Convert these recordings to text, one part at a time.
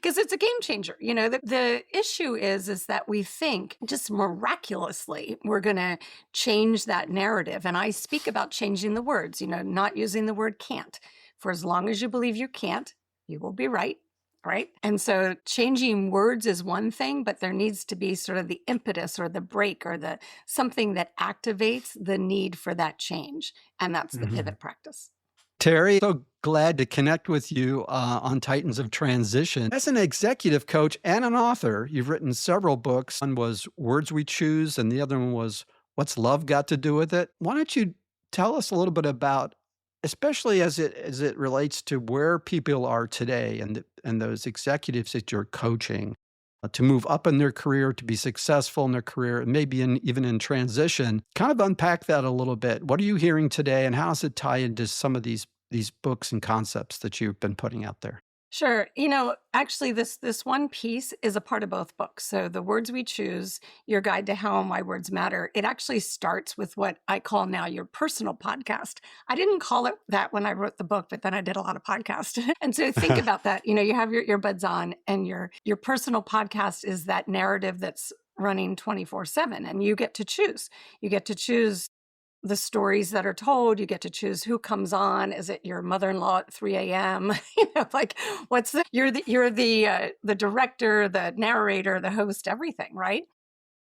because it's a game changer. The issue is that we think just miraculously we're going to change that narrative. And I speak about changing the words, not using the word can't. For as long as you believe you can't, you will be right. Right. And so changing words is one thing, but there needs to be sort of the impetus or the break or the something that activates the need for that change. And that's the pivot practice. Terry, so glad to connect with you on Titans of Transition. As an executive coach and an author, you've written several books. One was Words We Choose, and the other one was What's Love Got to Do with It? Why don't you tell us a little bit about, especially as it relates to where people are today and those executives that you're coaching to move up in their career, to be successful in their career, and maybe even in transition. Kind of unpack that a little bit. What are you hearing today, and how does it tie into some of these books and concepts that you've been putting out there? Sure. Actually, this one piece is a part of both books. So the Words We Choose, Your Guide to How and Why Words Matter, it actually starts with what I call now your personal podcast. I didn't call it that when I wrote the book, but then I did a lot of podcasts. And so think about that. You have your earbuds on, and your personal podcast is that narrative that's running 24/7, and you get to choose. You get to choose the stories that are told. You get to choose who comes on. Is it your mother-in-law at 3 a.m.? You're the director, the narrator, the host, everything, right?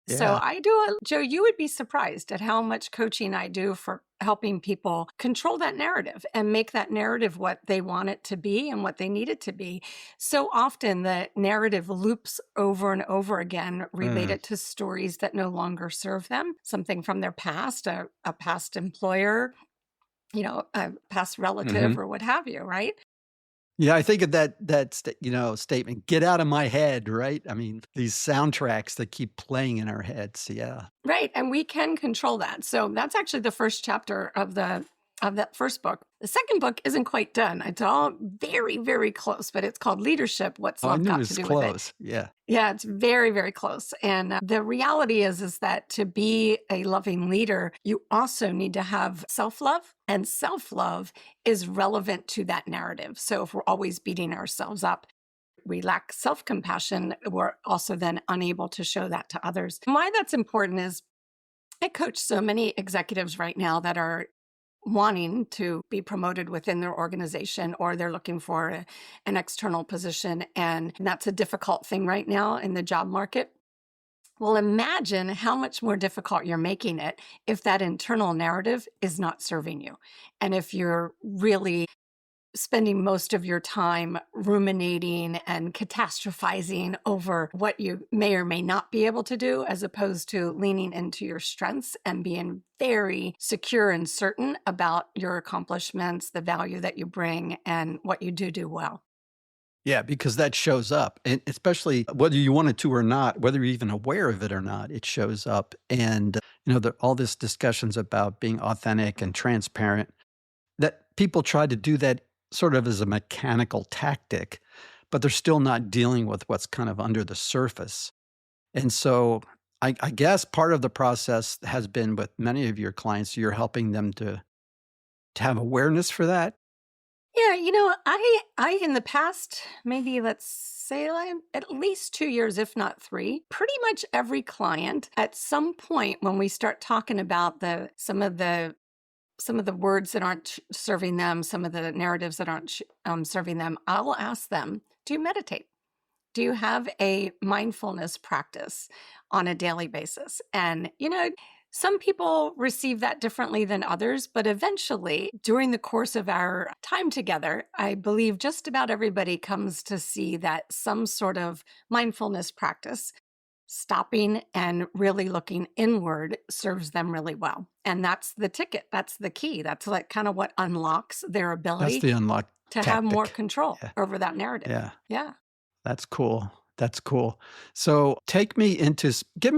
Yeah. So Joe, you would be surprised at how much coaching I do for helping people control that narrative and make that narrative what they want it to be and what they need it to be. So often the narrative loops over and over again related to stories that no longer serve them, something from their past, a past employer, a past relative or what have you, right? Yeah, I think of that statement, get out of my head, right? I mean, these soundtracks that keep playing in our heads. Yeah. Right. And we can control that. So that's actually the first chapter of that first book. The second book isn't quite done. It's all very, very close, but it's called Leadership, What's Love Got to Do with It? Yeah. Yeah, it's very, very close. And the reality is that to be a loving leader, you also need to have self-love, and self-love is relevant to that narrative. So if we're always beating ourselves up, we lack self-compassion, we're also then unable to show that to others. And why that's important is I coach so many executives right now that are wanting to be promoted within their organization, or they're looking for an external position. And that's a difficult thing right now in the job market. Well, imagine how much more difficult you're making it if that internal narrative is not serving you. And if you're really spending most of your time ruminating and catastrophizing over what you may or may not be able to do, as opposed to leaning into your strengths and being very secure and certain about your accomplishments, the value that you bring, and what you do well. Yeah, because that shows up, and especially whether you want it to or not, whether you're even aware of it or not, it shows up. And, all this discussions about being authentic and transparent, that people try to do that sort of as a mechanical tactic, but they're still not dealing with what's kind of under the surface. And so I guess part of the process has been with many of your clients, you're helping them to have awareness for that. Yeah, I in the past, maybe let's say at least 2 years, if not 3, pretty much every client at some point when we start talking about some of the words that aren't serving them, some of the narratives that aren't serving them, I'll ask them, do you meditate? Do you have a mindfulness practice on a daily basis? And, some people receive that differently than others, but eventually, during the course of our time together, I believe just about everybody comes to see that some sort of mindfulness practice, stopping and really looking inward, serves them really well. And that's the ticket. That's the key. That's like kind of what unlocks their ability That's the unlock to have more control over that narrative. Yeah. Yeah. That's cool. That's cool. So give me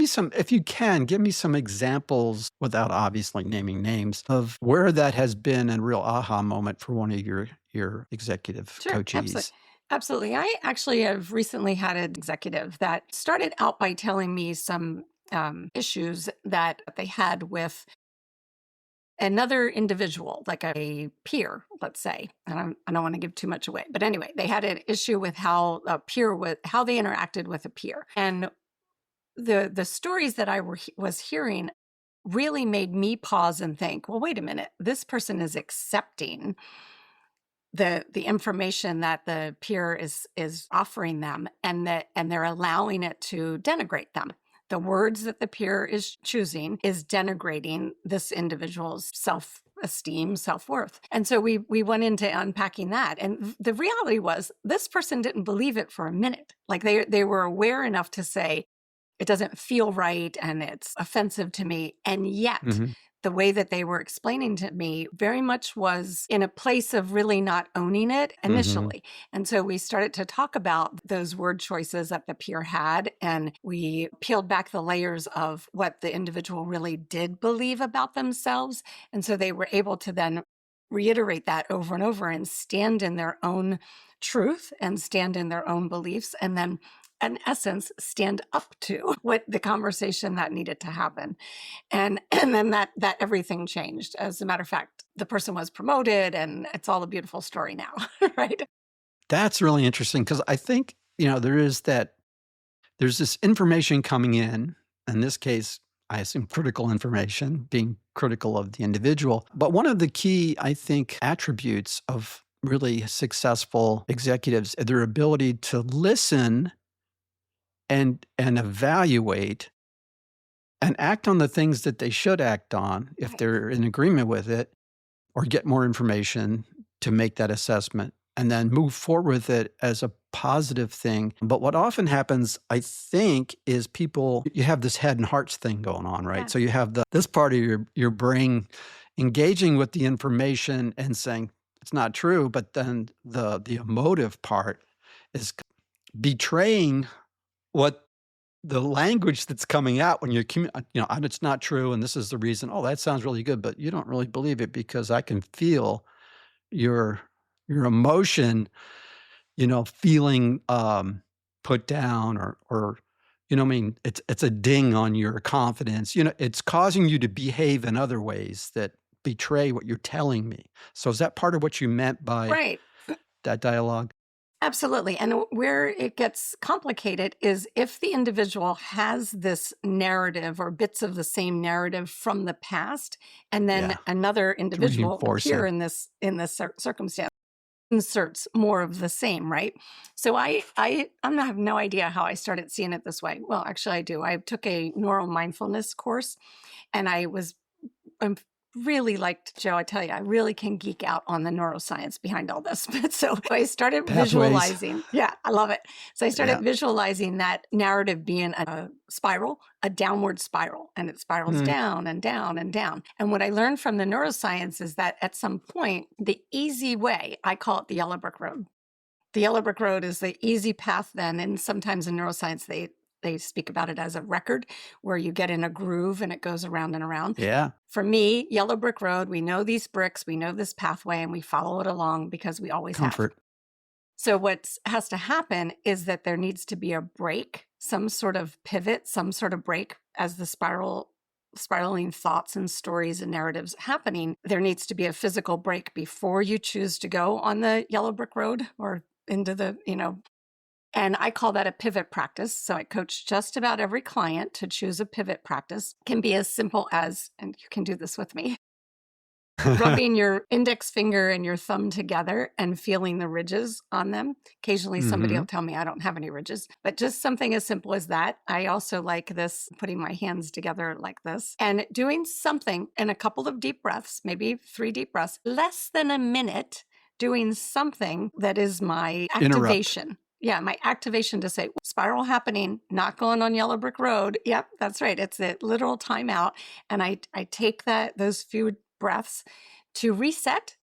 some, if you can, give me some examples without obviously naming names of where that has been a real aha moment for one of your executive coachees. Absolutely. I actually have recently had an executive that started out by telling me some issues that they had with another individual, like a peer, let's say, and I don't want to give too much away, but anyway, they had an issue with how a peer how they interacted with a peer. And the stories that was hearing really made me pause and think, well, wait a minute, this person is accepting the information that the peer is offering them, and they're allowing it to denigrate them. The words that the peer is choosing is denigrating this individual's self-esteem, self-worth. And so we went into unpacking that. And the reality was this person didn't believe it for a minute. Like they were aware enough to say, it doesn't feel right and it's offensive to me. And yet Mhm. the way that they were explaining to me very much was in a place of really not owning it Mhm. initially. And so we started to talk about those word choices that the peer had, and we peeled back the layers of what the individual really did believe about themselves. And so they were able to then reiterate that over and over and stand in their own truth and stand in their own beliefs, and then in essence stand up to what the conversation that needed to happen. And then that everything changed. As a matter of fact, the person was promoted, and it's all a beautiful story now. Right. That's really interesting because I think, there's this information coming in this case, I assume critical information, being critical of the individual. But one of the key, I think, attributes of really successful executives is their ability to listen and evaluate and act on the things that they should act on if Right. they're in agreement with it, or get more information to make that assessment and then move forward with it as a positive thing. But what often happens, I think, is you have this head and hearts thing going on, right? Yeah. So you have this part of your brain engaging with the information and saying it's not true, but then the emotive part is betraying what the language that's coming out when and it's not true, and this is the reason. Oh, that sounds really good, but you don't really believe it because I can feel your your emotion, feeling put down or I mean, it's a ding on your confidence. It's causing you to behave in other ways that betray what you're telling me. So is that part of what you meant by Right. that dialogue? Absolutely. And where it gets complicated is if the individual has this narrative or bits of the same narrative from the past, and then Yeah, another to individual, the reinforce peer it. in this circumstance, inserts more of the same, right? So I have no idea how I started seeing it this way. Well, actually I do. I took a neural mindfulness course, and I'm really liked Joe. I tell you, I really can geek out on the neuroscience behind all this. But so I started Pathways. visualizing. Yeah, I love it. So I Yeah. started visualizing that narrative being a spiral, a downward spiral, and it spirals Mm. down and down and down. And what I learned from the neuroscience is that at some point, the easy way, I call it the yellow brick road. The yellow brick road is the easy path then, and sometimes in neuroscience they speak about it as a record where you get in a groove and it goes around and around. Yeah. For me, yellow brick road, we know these bricks, we know this pathway, and we follow it along because we always have. Comfort. So what has to happen is that there needs to be a break, some sort of pivot, some sort of break as the spiraling thoughts and stories and narratives happening. There needs to be a physical break before you choose to go on the yellow brick road or into and I call that a pivot practice. So I coach just about every client to choose a pivot practice. It can be as simple as, and you can do this with me, rubbing your index finger and your thumb together and feeling the ridges on them. Occasionally somebody will Mhm. tell me I don't have any ridges, but just something as simple as that. I also like this, putting my hands together like this and doing something in a couple of deep breaths, maybe 3 deep breaths, less than a minute, doing something that is my Interrupt. activation. Yeah, my activation to say, spiral happening, not going on yellow brick road. Yep, that's right. It's a literal timeout. And I take those few breaths to reset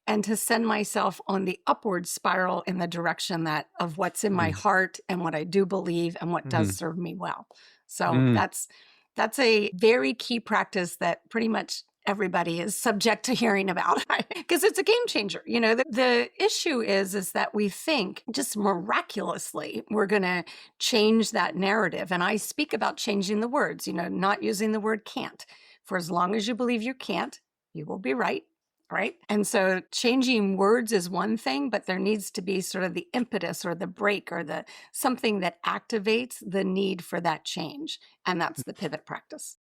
and to send myself on the upward spiral in the direction of what's in my Mm. heart and what I do believe and what does Mhm. serve me well. So Mm. that's a very key practice that pretty much everybody is subject to hearing about because it's a game changer. The issue is that we think just miraculously we're going to change that narrative. And I speak about changing the words, not using the word can't. For as long as you believe you can't, you will be right. Right. And so changing words is one thing, but there needs to be sort of the impetus or the break or the something that activates the need for that change. And that's the pivot practice.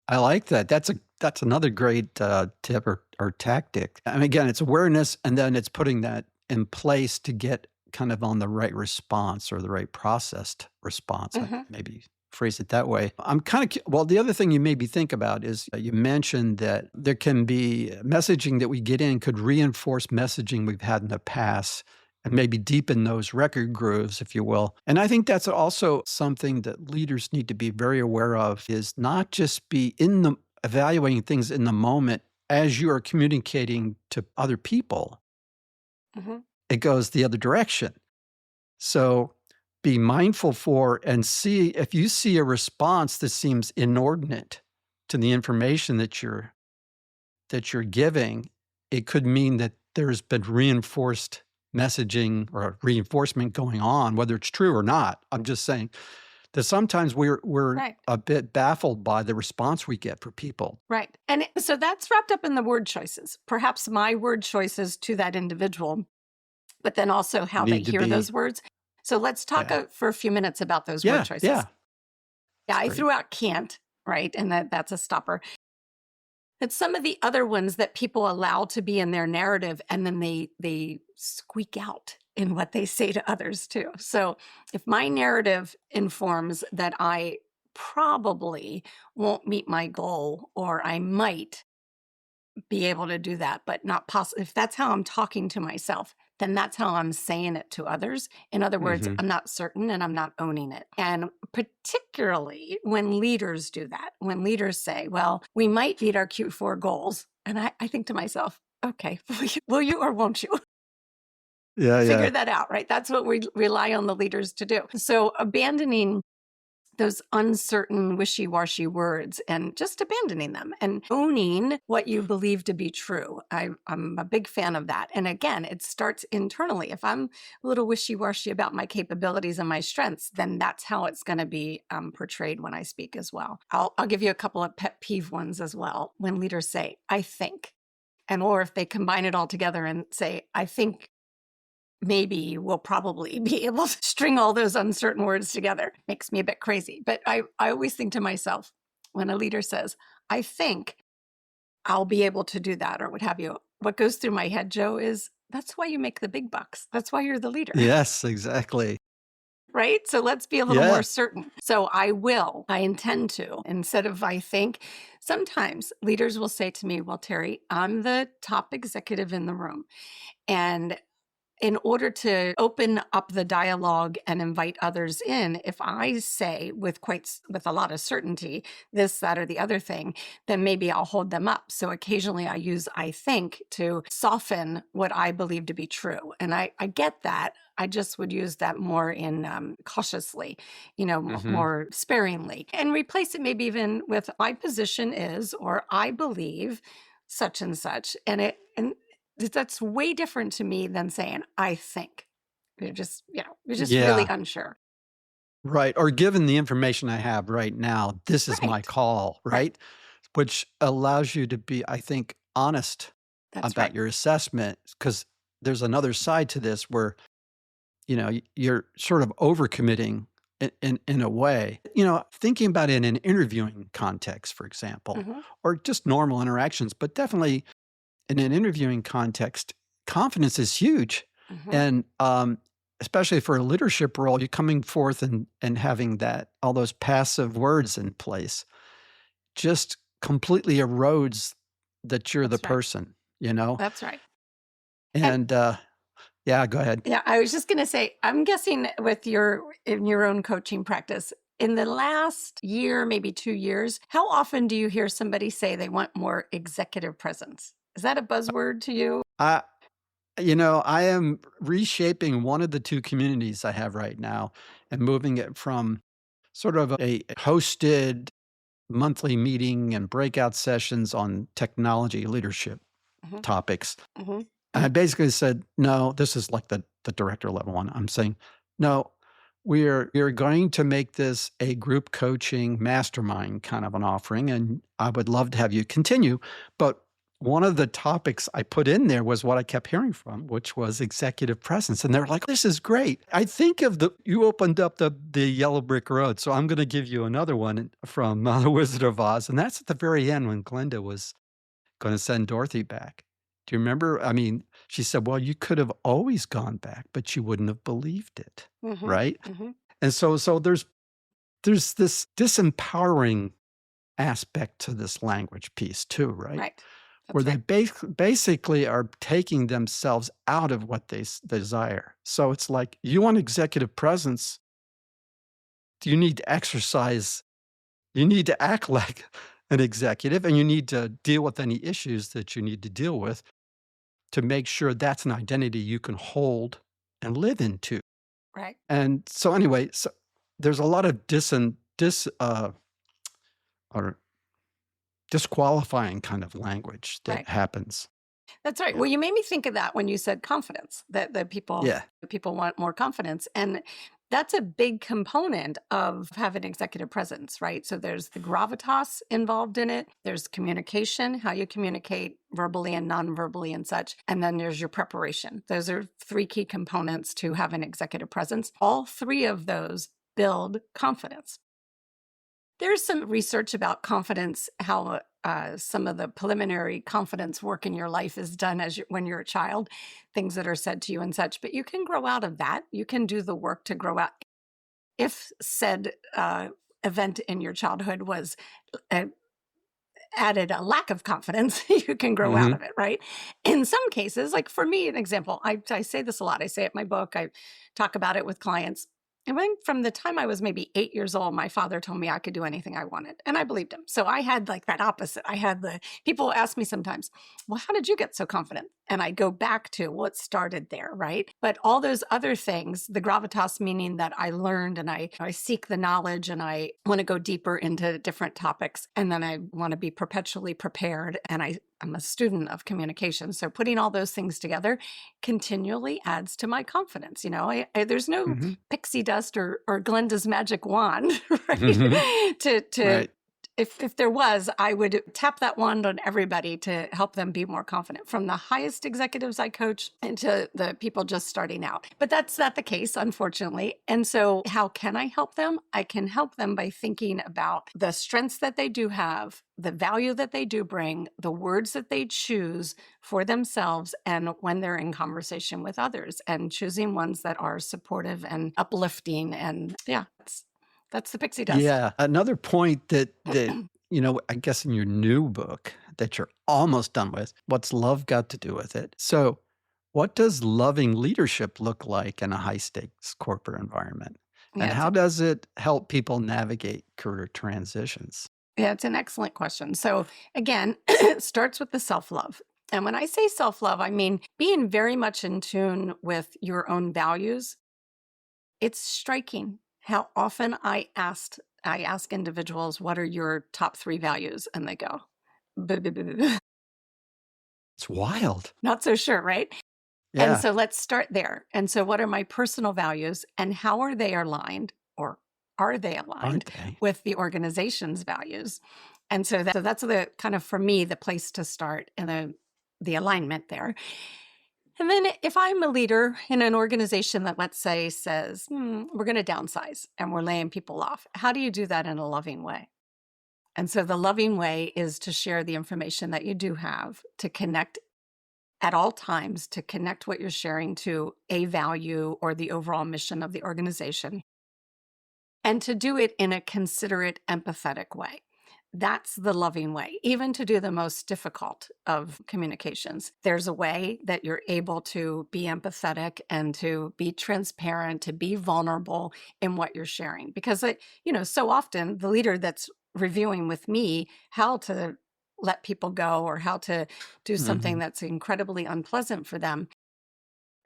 I like that. That's another great, tip or tactic. And again, it's awareness, and then it's putting that in place to get kind of on the right response or the right processed response. I Hmm. maybe phrase it that way. I'm kinda well, the other thing you made me think about is, you mentioned that there can be messaging that we get in could reinforce messaging we've had in the past and maybe deepen those record grooves, if you will. And I think that's also something that leaders need to be very aware of is not just be in the evaluating things in the moment as you are communicating to other people. Hmm. It goes the other direction. So be mindful for and see if you see a response that seems inordinate to the information that you're giving, it could mean that there's been reinforced messaging or reinforcement going on, whether it's true or not. I'm just saying that sometimes we're Right. a bit baffled by the response we get for people. Right. So that's wrapped up in the word choices, perhaps my word choices to that individual, but then also how they Need to hear be those words. So let's talk yeah. for a few minutes about those word Yeah, choices. yeah. Yeah, It's I great. threw out can't, right? And that's a stopper. It's some of the other ones that people allow to be in their narrative and then they squeak out in what they say to others too. So if my narrative informs that I probably won't meet my goal or I might be able to do that, but not possible. If that's how I'm talking to myself, then that's how I'm saying it to others. In other words, Mhm. I'm not certain and I'm not owning it. And particularly when leaders do that, when leaders say, well, we might meet our Q4 goals. And I think to myself, okay, will you or won't you? Yeah, Figure yeah. that out, right? That's what we rely on the leaders to do. So abandoning those uncertain, wishy washy words and just abandoning them and owning what you believe to be true. I'm a big fan of that. And again, it starts internally. If I'm a little wishy washy about my capabilities and my strengths, then that's how it's going to be portrayed when I speak as well. I'll give you a couple of pet peeve ones as well. When leaders say, I think, and or if they combine it all together and say, I think maybe we'll probably be able to string all those uncertain words together. Makes me a bit crazy. But I always think to myself, when a leader says, I think I'll be able to do that or what have you, what goes through my head, Joe, is that's why you make the big bucks. That's why you're the leader. Yes, exactly. Right? So let's be a little more Yeah. certain. So I will, I intend to, instead of I think. Sometimes leaders will say to me, well, Terry, I'm the top executive in the room. And in order to open up the dialogue and invite others in, if I say with a lot of certainty this, that, or the other thing, then maybe I'll hold them up. So occasionally I use I think to soften what I believe to be true. And I get that. I just would use that more in cautiously, Mhm. more sparingly, and replace it maybe even with my position is, or I believe such and such. And that's way different to me than saying, I think. You're just really Yeah. unsure. Right, or given the information I have right now, this is my Right. call, Right. right? Which allows you to be, I think, honest That's about right. your assessment, because there's another side to this where, you're sort of overcommitting in a way. Thinking about it in an interviewing context, for example, Hmm. or just normal interactions, but definitely in an interviewing context, confidence is huge. Hmm. And especially for a leadership role, you're coming forth and having that all those passive words in place just completely erodes that you're the That's right. person. That's right. And And yeah, go ahead. yeah, I was just going to say, I'm guessing with in your own coaching practice, in the last year, maybe 2 years, how often do you hear somebody say they want more executive presence? Is that a buzzword to you? I I am reshaping one of the two communities I have right now and moving it from sort of a hosted monthly meeting and breakout sessions on technology leadership Hmm. topics. Hmm. And I basically said, no, this is like the director level one. I'm saying, no, we're going to make this a group coaching mastermind kind of an offering, and I would love to have you continue. But one of the topics I put in there was what I kept hearing from, which was executive presence. And they're like, this is great. I think of you opened up the yellow brick road. So I'm going to give you another one from The Wizard of Oz. And that's at the very end when Glinda was going to send Dorothy back. Do you remember? I mean, she said, well, you could have always gone back, but you wouldn't have believed it. Hmm. Right. Hmm. And so there's this disempowering aspect to this language piece too, right? Right. Where That's they right. basically are taking themselves out of what they desire. So it's like, you want executive presence, you need to exercise, you need to act like an executive, and you need to deal with any issues that you need to deal with to make sure that's an identity you can hold and live into. Right. And so anyway, so there's a lot of or disqualifying kind of language that Right. happens. That's right. Yeah. Well, you made me think of that when you said confidence, that Yeah. people want more confidence. And that's a big component of having executive presence, right? So there's the gravitas involved in it. There's communication, how you communicate verbally and non-verbally and such. And then there's your preparation. Those are three key components to having executive presence. All three of those build confidence. There's some research about confidence, how some of the preliminary confidence work in your life is done when you're a child, things that are said to you and such. But you can grow out of that. You can do the work to grow out. If said event in your childhood was uh, added a lack of confidence, you can grow out Mhm. of it, right? In some cases, like for me, an example, I say this a lot. I say it in my book. I talk about it with clients. And when from the time I was maybe 8 years old, my father told me I could do anything I wanted. And I believed him. So I had like that opposite. I had people ask me sometimes, well, how did you get so confident? And I go back to what started there, right? But all those other things, the gravitas meaning that I learned and I seek the knowledge and I want to go deeper into different topics. And then I want to be perpetually prepared. And I'm a student of communication. So putting all those things together continually adds to my confidence. There's no Mhm. pixie dust or Glenda's magic wand, right? Mhm. to Right. if there was, I would tap that wand on everybody to help them be more confident, from the highest executives I coach into the people just starting out. But that's not the case, unfortunately. And so, how can I help them? I can help them by thinking about the strengths that they do have, the value that they do bring, the words that they choose for themselves, and when they're in conversation with others, and choosing ones that are supportive and uplifting. And yeah, that's the pixie dust. Yeah. Another point that I guess in your new book that you're almost done with, what's love got to do with it? So, what does loving leadership look like in a high stakes corporate environment? And Yeah, how does it help people navigate career transitions? it's an excellent question. So again, it starts with the self-love. And when I say self-love, I mean being very much in tune with your own values. It's striking how often I ask individuals, what are your top three values? And they go, It's wild. not so sure, right? And Yeah. so let's start there. And so, what are my personal values and how are they aligned, or are they aligned Aren't they? with the organization's values? And so, that's the kind of, for me, the place to start, and the alignment there. And then, if I'm a leader in an organization that, let's say, says, we're going to downsize and we're laying people off, how do you do that in a loving way? And so, the loving way is to share the information that you do have, to connect at all times, to connect what you're sharing to a value or the overall mission of the organization, and to do it in a considerate, empathetic way. That's the loving way, even to do the most difficult of communications. There's a way that you're able to be empathetic and to be transparent, to be vulnerable in what you're sharing. Because, so often the leader that's reviewing with me how to let people go or how to do something Mhm. that's incredibly unpleasant for them,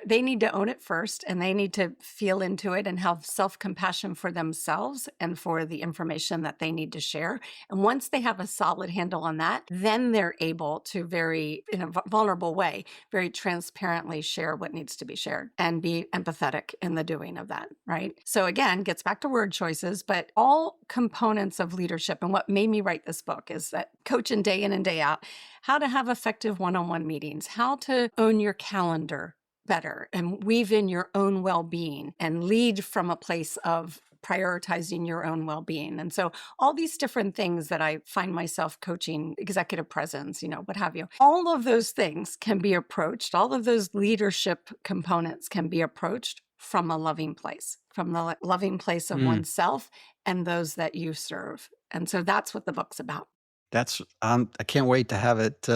They need to own it first, and they need to feel into it and have self-compassion for themselves and for the information that they need to share. And once they have a solid handle on that, then they're able to in a vulnerable way, very transparently share what needs to be shared and be empathetic in the doing of that, right? So again, gets back to word choices, but all components of leadership. And what made me write this book is that coaching day in and day out, how to have effective one-on-one meetings, how to own your calendar better and weave in your own well-being and lead from a place of prioritizing your own well-being. And so all these different things that I find myself coaching, executive presence, what have you, all of those things can be approached. All of those leadership components can be approached from a loving place, from the loving place of Mm, oneself and those that you serve. And so that's what the book's about. that's I can't wait to have it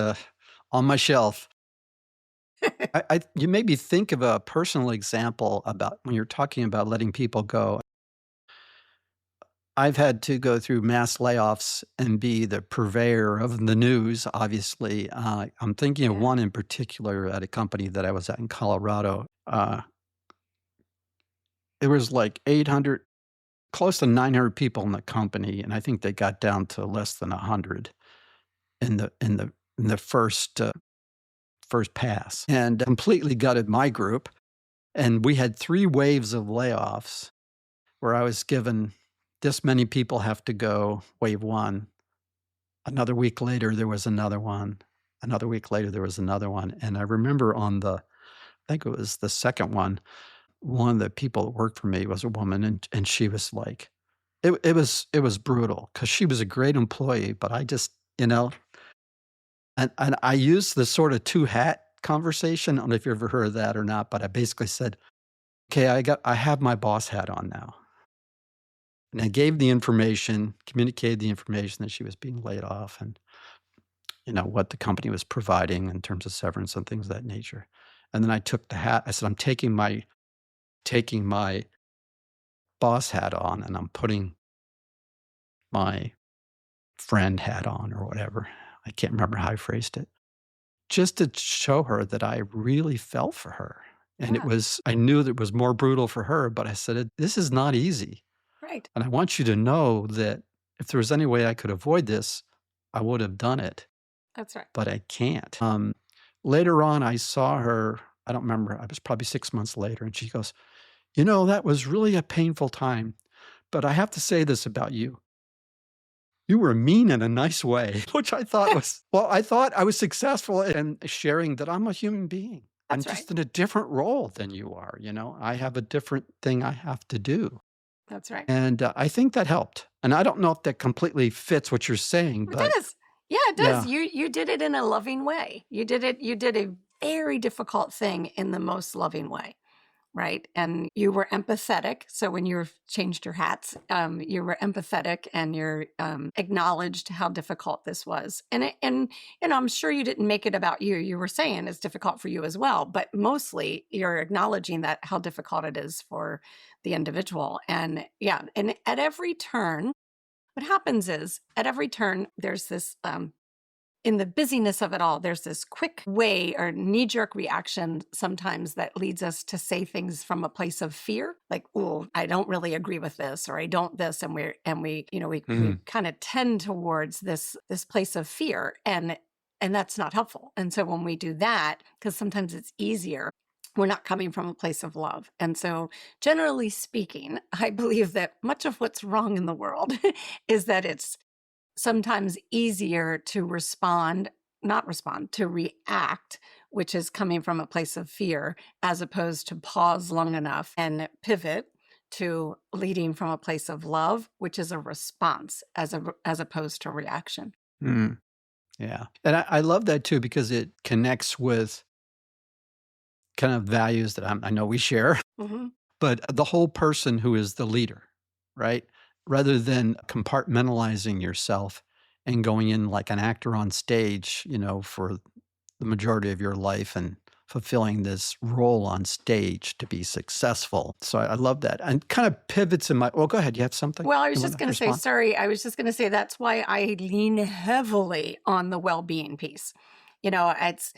on my shelf. You made me think of a personal example about when you're talking about letting people go. I've had to go through mass layoffs and be the purveyor of the news, obviously. I'm thinking of Yeah. one in particular at a company that I was at in Colorado. It was like 800, close to 900 people in the company, and I think they got down to less than 100 in the first pass, and completely gutted my group. And we had 3 waves of layoffs where I was given, "This many people have to go," wave 1. Another week later, there was another one. Another week later, there was another one. And I remember I think it was the second one of the people that worked for me was a woman, and she was like, it was brutal because she was a great employee, but I just, and I used the sort of two hat conversation. I don't know if you ever heard of that or not, but I basically said, "Okay, I have my boss hat on now." And I gave the information, communicated the information that she was being laid off and, what the company was providing in terms of severance and things of that nature. And then I took the hat. I said, "I'm taking my boss hat on and I'm putting my friend hat on," or whatever. I can't remember how I phrased it. Just to show her that I really felt for her. And Yeah. I knew that it was more brutal for her, but I said, "This is not easy. Right. And I want you to know that if there was any way I could avoid this, I would have done it, That's right. but I can't." Later on, I saw her, I don't remember, I was probably 6 months later, and she goes, "That was really a painful time, but I have to say this about you. You were mean in a nice way," which I thought was, well, I thought I was successful in sharing that I'm a human being. I'm That's right. just in a different role than you are. I have a different thing I have to do. That's right. And I think that helped. And I don't know if that completely fits what you're saying, It but does. Yeah, it does. yeah. You did it in a loving way. You did a very difficult thing in the most loving way, right? And you were empathetic. So when you changed your hats, you were empathetic and you're acknowledged how difficult this was. And I'm sure you didn't make it about you. You were saying it's difficult for you as well, but mostly you're acknowledging that how difficult it is for the individual. And yeah, and at every turn, what happens is at every turn, there's this, in the busyness of it all, there's this quick way or knee jerk reaction sometimes that leads us to say things from a place of fear, like, "Oh, I don't really agree with this," or "I don't this," and we Mhm. kind of tend towards this place of fear, and that's not helpful. And so when we do that, because sometimes it's easier, we're not coming from a place of love. And so, generally speaking, I believe that much of what's wrong in the world is that it's sometimes easier to not respond, to react, which is coming from a place of fear, as opposed to pause long enough and pivot to leading from a place of love, which is a response as opposed to reaction. Mm, yeah. And I love that too because it connects with kind of values that I know we share, Hmm. but the whole person who is the leader, right? Rather than compartmentalizing yourself and going in like an actor on stage, for the majority of your life and fulfilling this role on stage to be successful. So I love that. And kind of pivots in well, go ahead. You have something Well, I was you just want to going to say, respond? sorry, I was just going to say that's why I lean heavily on the well being piece. It's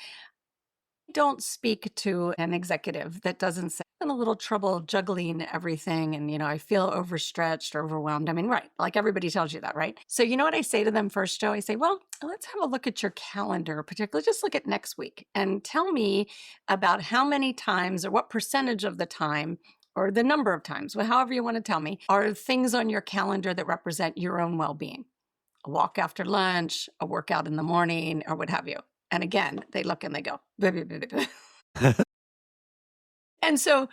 Don't speak to an executive that doesn't say, I'm in a little trouble juggling everything. And, I feel overstretched or overwhelmed. I mean, right. Like everybody tells you that, right? So, you know what I say to them first, Joe? I say, well, let's have a look at your calendar, particularly just look at next week and tell me about how many times or what percentage of the time or the number of times, well, however you want to tell me, are things on your calendar that represent your own well being. A walk after lunch, a workout in the morning, or what have you. And again, they look and they go, "Blah, blah, blah, blah." And so,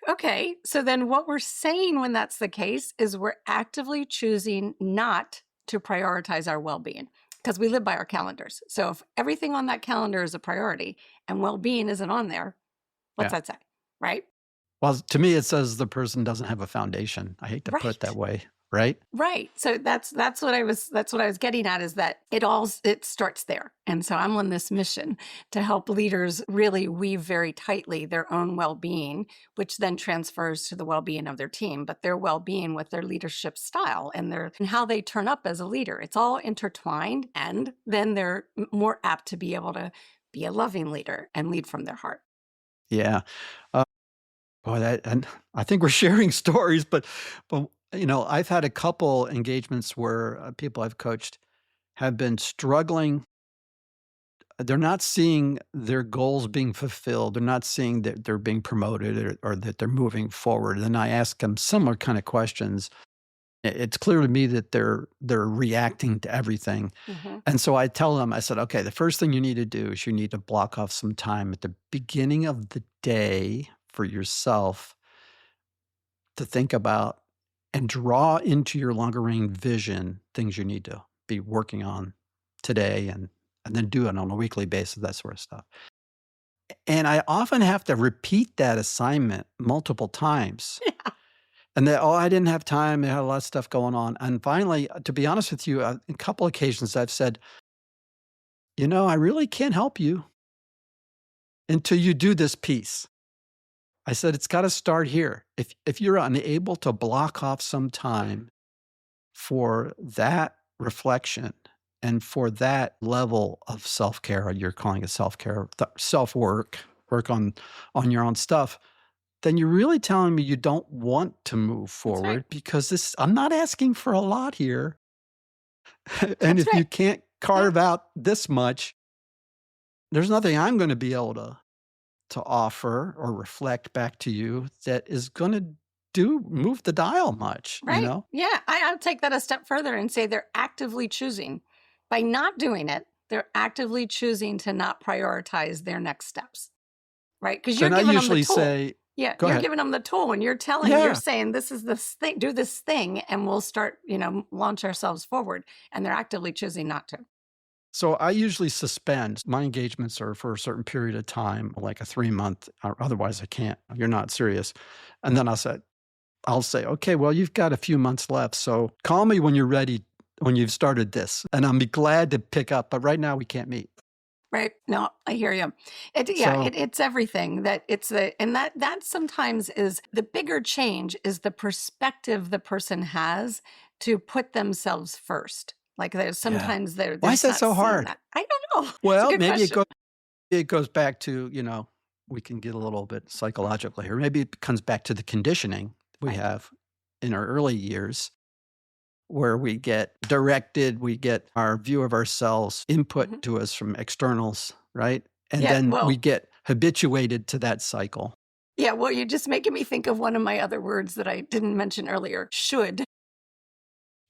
okay, so then what we're saying when that's the case is we're actively choosing not to prioritize our well being because we live by our calendars. So if everything on that calendar is a priority and well being isn't on there, what's Yeah. that say? Right? Well, to me, it says the person doesn't have a foundation. I hate to put it that Right. way, right? Right. So that's what I was getting at is that it starts there. And so I'm on this mission to help leaders really weave very tightly their own well-being, which then transfers to the well-being of their team, but their well-being with their leadership style and how they turn up as a leader. It's all intertwined, and then they're more apt to be able to be a loving leader and lead from their heart. Yeah. Uh, Boy, and I think we're sharing stories, but I've had a couple engagements where people I've coached have been struggling. They're not seeing their goals being fulfilled. They're not seeing that they're being promoted or that they're moving forward. And I ask them similar kind of questions. It's clear to me that they're reacting to everything. Mhm. And so I tell them, I said, okay, the first thing you need to do is you need to block off some time at the beginning of the day for yourself to think about and draw into your longer range vision things you need to be working on today and then do it on a weekly basis, that sort of stuff. And I often have to repeat that assignment multiple times. And then, oh, I didn't have time. I had a lot of stuff going on. And finally, to be honest with you, a couple occasions I've said, I really can't help you until you do this piece. I said, it's got to start here. If you're unable to block off some time for that reflection and for that level of self-care, or you're calling it self-care, self-work, work on your own stuff, then you're really telling me you don't want to move That's right. forward because I'm not asking for a lot here. And That's if you right. can't Yeah. carve out this much, there's nothing I'm going to be able to offer or reflect back to you that is going to do move the dial much, you Right. know? Yeah. I'll take that a step further and say they're actively choosing. By not doing it, they're actively choosing to not prioritize their next steps. Right. Because you're And I giving them the usually tool. say, Yeah. go You're ahead. giving them the tool and you're Yeah. saying, this is this thing, do this thing, and we'll start, launch ourselves forward. And they're actively choosing not to. So I usually suspend my engagements are for a certain period of time, like a 3 month, or otherwise I can't. You're not serious. And then I'll say, okay, well, you've got a few months left. So call me when you're ready, when you've started this. And I'll be glad to pick up. But right now we can't meet. Right. No, I hear you. So It's everything that and that sometimes is the bigger change is the perspective the person has to put themselves first. Like there's yeah. sometimes they're Why is just that not so seeing hard? that. I don't know. It's a Well, good maybe question. it goes back to, we can get a little bit psychological here. Maybe it comes back to the conditioning we Right. have in our early years where we get directed, we get our view of ourselves input Mhm. to us from externals, right? And Yeah. then we Well, get habituated to that cycle. yeah. Well, you're just making me think of one of my other words that I didn't mention earlier. Should.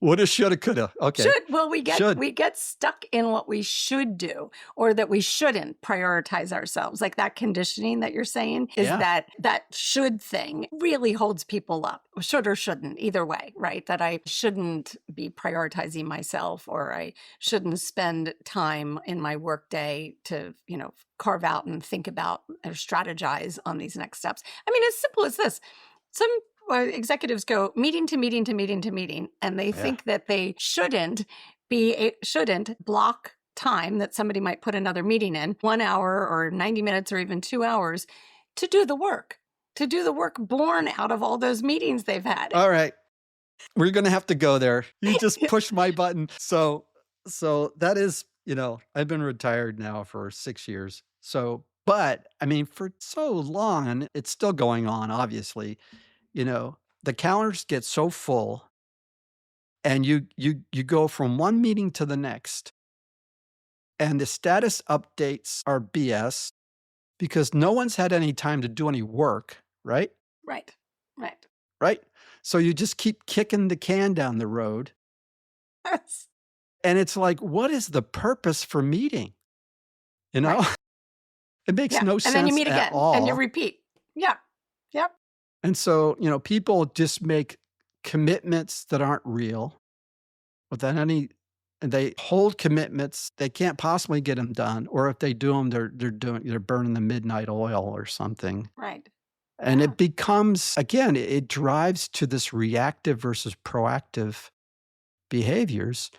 Woulda, shoulda, coulda. Okay. Should. Well, we get Should. we get stuck in what we should do or that we shouldn't prioritize ourselves. Like that conditioning that you're saying is Yeah. that should thing really holds people up. Should or shouldn't, either way, right? That I shouldn't be prioritizing myself or I shouldn't spend time in my workday to, carve out and think about or strategize on these next steps. I mean, as simple as this. Some executives go meeting to meeting to meeting to meeting, and they Yeah. think that they shouldn't block time that somebody might put another meeting in 1 hour or 90 minutes or even 2 hours to do the work born out of all those meetings they've had. All right. We're gonna have to go there. You just pushed my button. So that is, I've been retired now for 6 years. So But, I mean, for so long, and it's still going on, obviously, you know, the calendars get so full and you go from one meeting to the next, and the status updates are BS because no one's had any time to do any work, right? Right. Right. Right? So you just keep kicking the can down the road, Yes. and it's like, what is the purpose for meeting? You know? Right. It makes Yeah. no And then you sense meet at again and you all. repeat. Yeah. Yep. And so, people just make commitments that aren't real without any and they hold commitments, they can't possibly get them done, or if they do them, they're burning the midnight oil or something. Right. And Yeah. it becomes again, it drives to this reactive versus proactive behaviors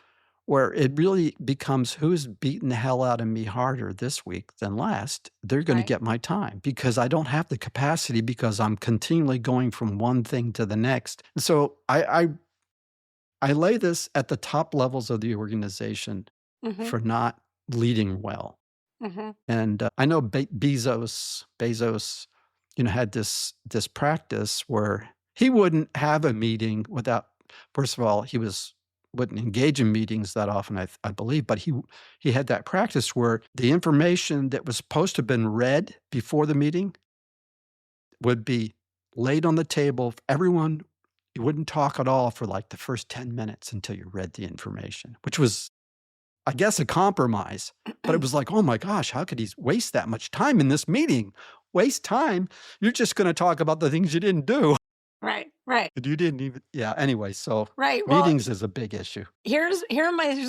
where it really becomes who's beating the hell out of me harder this week than last, they're gonna Right. get my time because I don't have the capacity because I'm continually going from one thing to the next. So I lay this at the top levels of the organization Mhm. for not leading well. Mhm. And, I know Bezos, had this practice where he wouldn't have a meeting without first of all, wouldn't engage in meetings that often, I believe, but he had that practice where the information that was supposed to have been read before the meeting would be laid on the table. Everyone you wouldn't talk at all for, like, the first 10 minutes until you read the information, which was I guess a compromise, but it was like, "Oh my gosh, how could he waste that much time in this meeting? Waste time? You're just gonna talk about the things you didn't do." Right. Right. And you didn't even yeah, anyway, so Right. Well, meetings is a big issue. here's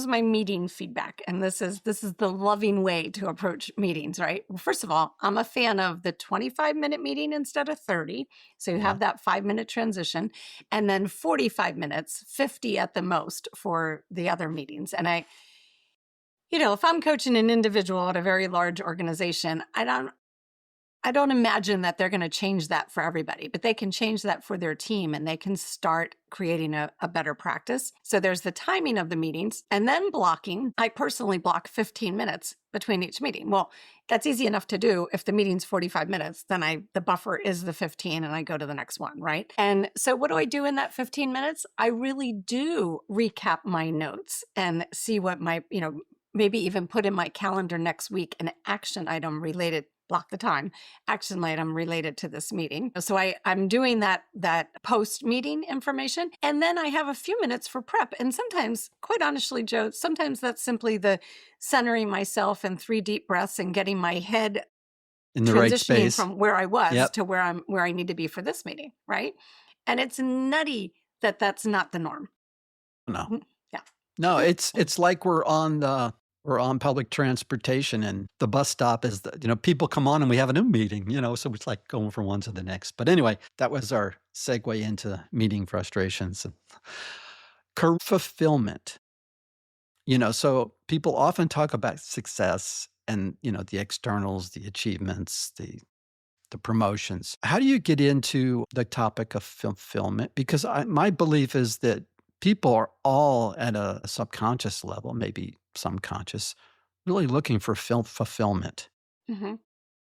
my meeting feedback, and this is the loving way to approach meetings, right? Well, first of all, I'm a fan of the 25-minute meeting instead of 30, so you Yeah. have that 5-minute transition, and then 45 minutes, 50 at the most for the other meetings. And if I'm coaching an individual at a very large organization, I don't imagine that they're going to change that for everybody, but they can change that for their team and they can start creating a better practice. So there's the timing of the meetings and then blocking. I personally block 15 minutes between each meeting. Well, that's easy enough to do. If the meeting's 45 minutes, then the buffer is the 15 and I go to the next one, right? And so what do I do in that 15 minutes? I really do recap my notes and see what maybe even put in my calendar next week an action item related, block the time action item related to this meeting. So I'm doing that post meeting information. And then I have a few minutes for prep. And sometimes, quite honestly, Joe, sometimes that's simply the centering myself and 3 deep breaths and getting my head In the right transitioning space. from where I was Yep. to where I need to be for this meeting. Right. And it's nutty that that's not the norm. No. Mhm. Yeah. No, it's like we're on public transportation and the bus stop is people come on and we have a new meeting, so it's like going from one to the next. But anyway, that was our segue into meeting frustrations and career fulfillment. So people often talk about success and, the externals, the achievements, the promotions. How do you get into the topic of fulfillment? Because my belief is that people are all at a subconscious level, maybe some conscious, really looking for fulfillment, Hmm.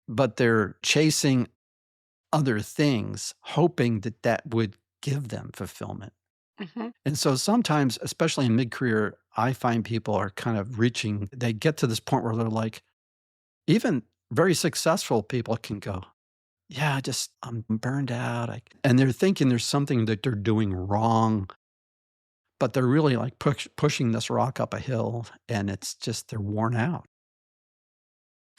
but they're chasing other things, hoping that that would give them fulfillment. Hmm. And so sometimes, especially in mid career, I find people are kind of they get to this point where they're like, even very successful people can go, yeah, I'm burned out. And they're thinking there's something that they're doing wrong, but they're really like pushing this rock up a hill and it's just they're worn out.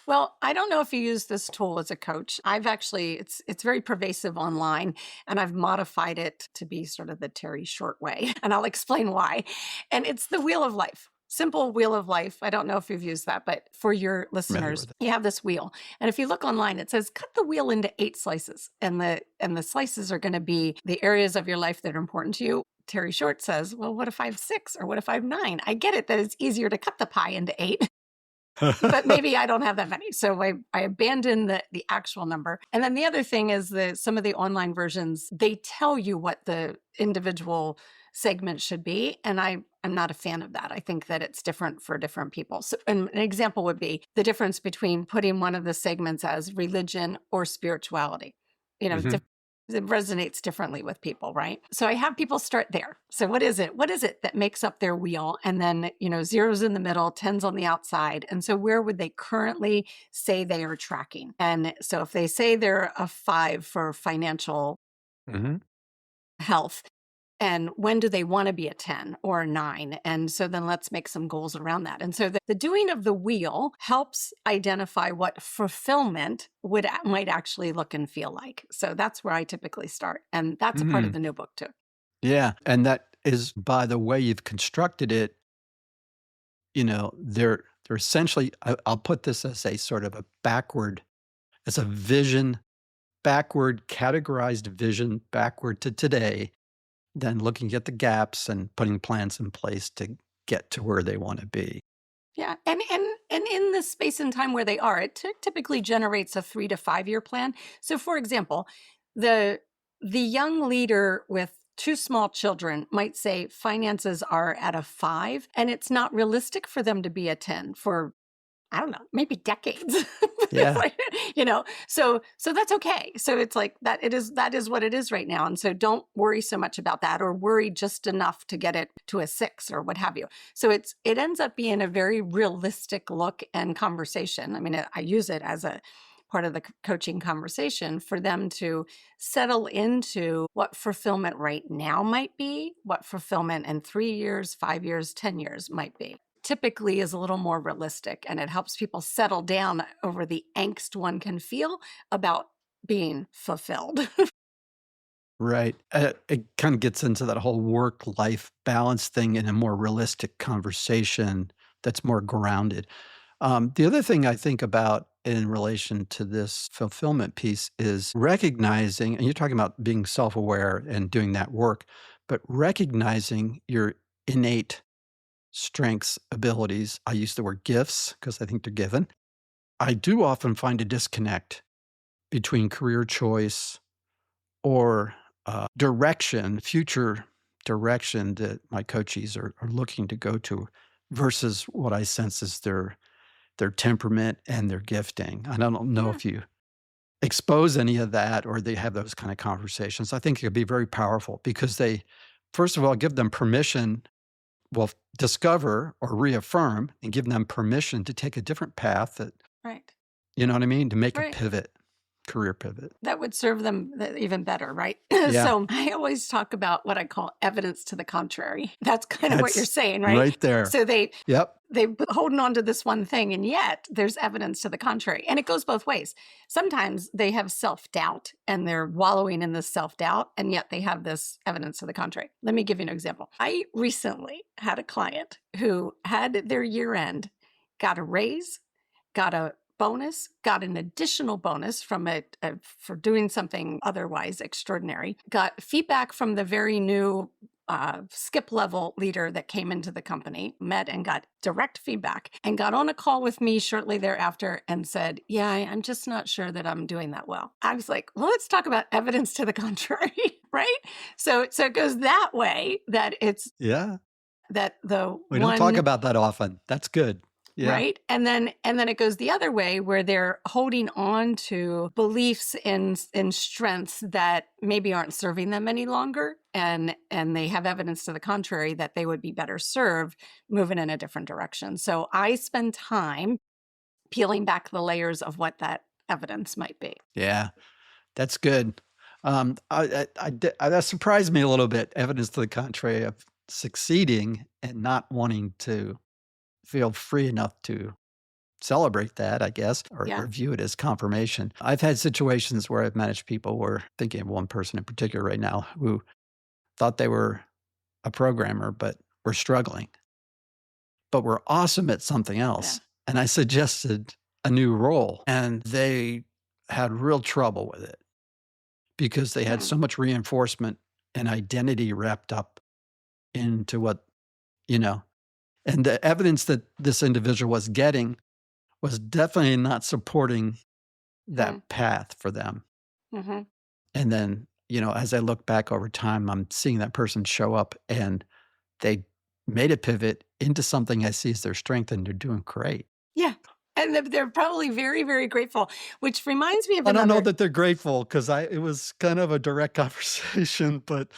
Well, I don't know if you use this tool as a coach. I've actually it's very pervasive online and I've modified it to be sort of the Terry Short way and I'll explain why. And it's the wheel of life. Simple wheel of life. I don't know if you've used that, but for your Familiar listeners, with it. you have this wheel. And if you look online, it says cut the wheel into 8 slices. And the slices are going to be the areas of your life that are important to you. Terry Short says, well, what if I have 6 or what if I have 9? I get it that it's easier to cut the pie into 8. but maybe I don't have that many. So I abandoned the actual number. And then the other thing is that some of the online versions, they tell you what the individual segment should be. And I'm not a fan of that. I think that it's different for different people. So an example would be the difference between putting one of the segments as religion or spirituality. You know, Mhm. it resonates differently with people, right? So I have people start there. So what is it? What is it that makes up their wheel? And then, zeros in the middle, tens on the outside. And so where would they currently say they are tracking? And so if they say they're a 5 for financial Mhm. health, and when do they want to be a 10 or a 9? And so then let's make some goals around that. And so the doing of the wheel helps identify what fulfillment might actually look and feel like. So that's where I typically start. And that's a part of Mm. the new book too. Yeah, and that is by the way you've constructed it, they're essentially I'll put this as a sort of a backward as a vision, backward categorized vision backward to today, then looking at the gaps and putting plans in place to get to where they wanna be. Yeah, and in the space and time where they are, it typically generates a 3 to 5 year plan. So, for example, the the young leader with two small children might say finances are at a 5, and it's not realistic for them to be a 10 for I don't know, maybe decades. Yeah, Like, so that's okay. So it's like that is what it is right now. And so don't worry so much about that or worry just enough to get it to a 6 or what have you. So it ends up being a very realistic look and conversation. I mean, I use it as a part of the coaching conversation for them to settle into what fulfillment right now might be, what fulfillment in 3 years, 5 years, 10 years might be typically is a little more realistic and it helps people settle down over the angst one can feel about being fulfilled. right. It kinda gets into that whole work-life balance thing in a more realistic conversation that's more grounded. The other thing I think about in relation to this fulfillment piece is recognizing, and you're talking about being self aware and doing that work, but recognizing your innate strengths, abilities. I use the word gifts because I think they're given. I do often find a disconnect between career choice or direction, future direction that my coachees are looking to go to versus what I sense is their temperament and their gifting. And I don't know Yeah. if you expose any of that or they have those kind of conversations. I think it could be very powerful because they, first of all, give them permission, well, discover or reaffirm and give them permission to take a different path that, Right. you know what I mean? To make a Right. pivot, career pivot. That would serve them even better, right? Yeah, So I always talk about what I call evidence to the contrary. That's kind of what you're that's saying, right? right there. So Yep. they've been holding on to this one thing, and yet there's evidence to the contrary. And it goes both ways. Sometimes they have self-doubt and they're wallowing in this self-doubt, and yet they have this evidence to the contrary. Let me give you an example. I recently had a client who had their year end, got a raise, got a bonus, got an additional bonus from it for doing something otherwise extraordinary, got feedback from the very new skip level leader that came into the company, met and got direct feedback, and got on a call with me shortly thereafter and said, yeah, I'm just not sure that I'm doing that well. I was like, well, let's talk about evidence to the contrary, right? So it goes that way that it's Yeah. that the We don't talk one about that often. That's good. Yeah. right and then it goes the other way where they're holding on to beliefs in strengths that maybe aren't serving them any longer and they have evidence to the contrary that they would be better served moving in a different direction. So I spend time peeling back the layers of what that evidence might be. Yeah. That's good. That surprised me a little bit, evidence to the contrary of succeeding and not wanting to feel free enough to celebrate that, I guess, Yeah. or view it as confirmation. I've had situations where I've managed people where thinking of one person in particular right now who thought they were a programmer, but were struggling, but were awesome at something Yeah. else. And I suggested a new role and they had real trouble with it because they had Hmm. so much reinforcement and identity wrapped up into what, you know, and the evidence that this individual was getting was definitely not supporting Mm, that path for them. mhm. And then, as I look back over time, I'm seeing that person show up and they made a pivot into something I see as their strength and they're doing great. Yeah, and they're probably very, very grateful, which reminds me of I don't know another. that they're grateful because it was kind of a direct conversation, but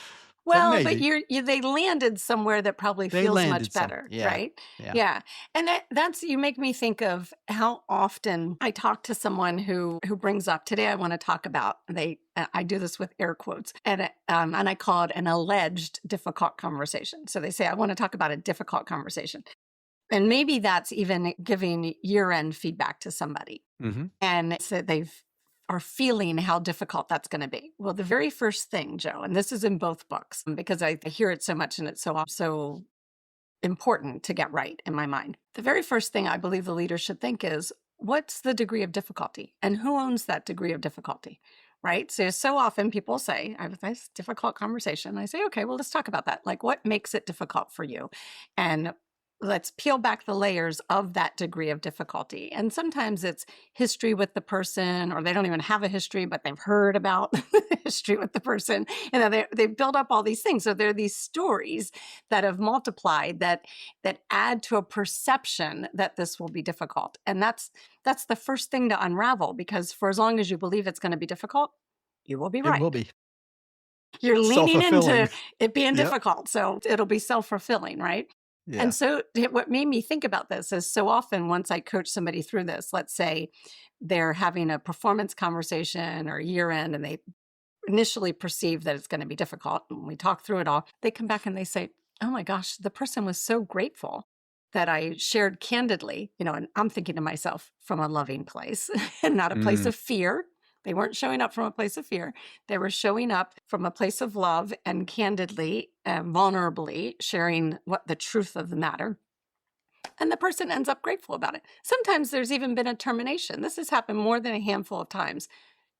Well, but maybe. they landed somewhere that probably They feels much landed some. better, Yeah. right? Yeah. Yeah, and that's you make me think of how often I talk to someone who brings up, "Today I wanna talk about," I do this with air quotes, and I call it an alleged difficult conversation. So they say, "I wanna talk about a difficult conversation." And maybe that's even giving year-end feedback to somebody. Mhm. And so they've are feeling how difficult that's going to be. Well, the very first thing, Joe, and this is in both books because I hear it so much and it's so important to get right in my mind. The very first thing I believe the leader should think is, what's the degree of difficulty and who owns that degree of difficulty? Right. So often people say, I have this difficult conversation. I say, okay, well, let's talk about that. Like, what makes it difficult for you? And let's peel back the layers of that degree of difficulty. And sometimes it's history with the person, or they don't even have a history, but they've heard about the history with the person. And then they build up all these things. So there are these stories that have multiplied that add to a perception that this will be difficult. And that's the first thing to unravel, because for as long as you believe it's going to be difficult, you will be It right. will be You're leaning self-fulfilling. into it being Yep. difficult, so it'll be self-fulfilling, right? Yeah. And so what made me think about this is, so often once I coach somebody through this, let's say they're having a performance conversation or year end and they initially perceive that it's going to be difficult, and we talk through it all, they come back and they say, "Oh my gosh, the person was so grateful that I shared candidly," and I'm thinking to myself, from a loving place and not a place Mm. of fear. They weren't showing up from a place of fear. They were showing up from a place of love and candidly and vulnerably sharing what the truth of the matter. And the person ends up grateful about it. Sometimes there's even been a termination. This has happened more than a handful of times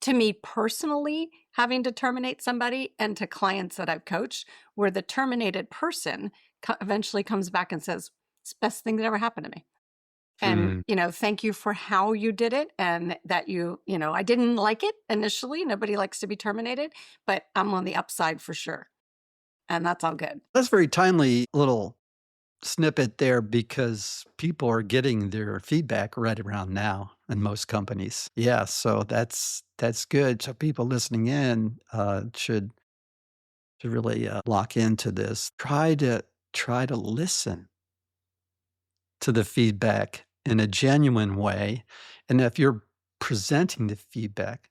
to me personally, having to terminate somebody, and to clients that I've coached, where the terminated person eventually comes back and says, "It's the best thing that ever happened to me. And, Mm. thank you for how you did it. And that I didn't like it initially. Nobody likes to be terminated, but I'm on the upside for sure. And that's all good." That's very timely little snippet there because people are getting their feedback right around now in most companies. Yeah, so that's good. So people listening in should really lock into this. Try to listen to the feedback in a genuine way, and if you're presenting the feedback,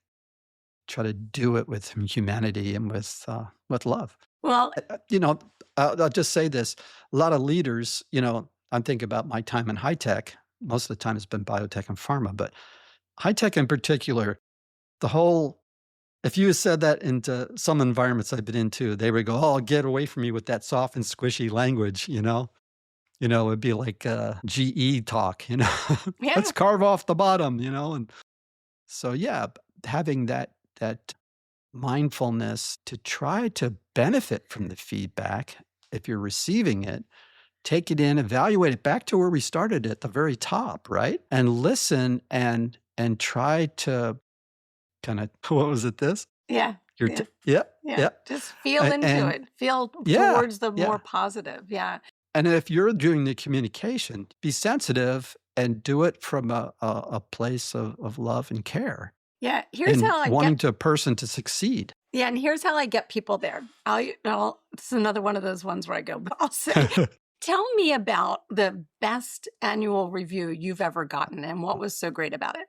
try to do it with humanity and with love. Well, Uh, uh, you know, I'll just say this, a lot of leaders, I'm thinking about my time in high tech. Most of the time it's been biotech and pharma, but high tech in particular, the whole if you said that into some environments I've been into, they would go, "Oh, get away from me with that soft and squishy language," you know? It'd be like, GE talk, "Let's yeah. carve off the bottom," and so, yeah, having that mindfulness to try to benefit from the feedback if you're receiving it, take it in, evaluate it back to where we started at the very top, right? And listen and try to kinda what was it this? Yeah. Your Yeah. t yeah, Yeah. yeah, Just feel into and it. Feel yeah, towards the more yeah, positive. Yeah. and if you're doing the communication, be sensitive and do it from a place of love and care Yeah. Here's and how I wanting get to a person to succeed. Yeah, and here's how I get people there. This is another one of those ones where I go, but I'll say, "Tell me about the best annual review you've ever gotten and what was so great about it."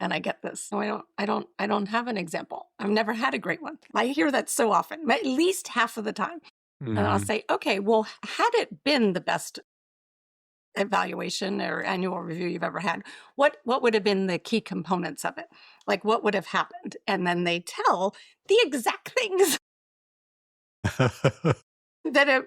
And I get this. No, I don't have an example. I've never had a great one. I hear that so often, at least half of the time. And I'll Mhm. say, "Okay, well, had it been the best evaluation or annual review you've ever had, what would have been the key components of it? Like, what would have happened?" And then they tell the exact things that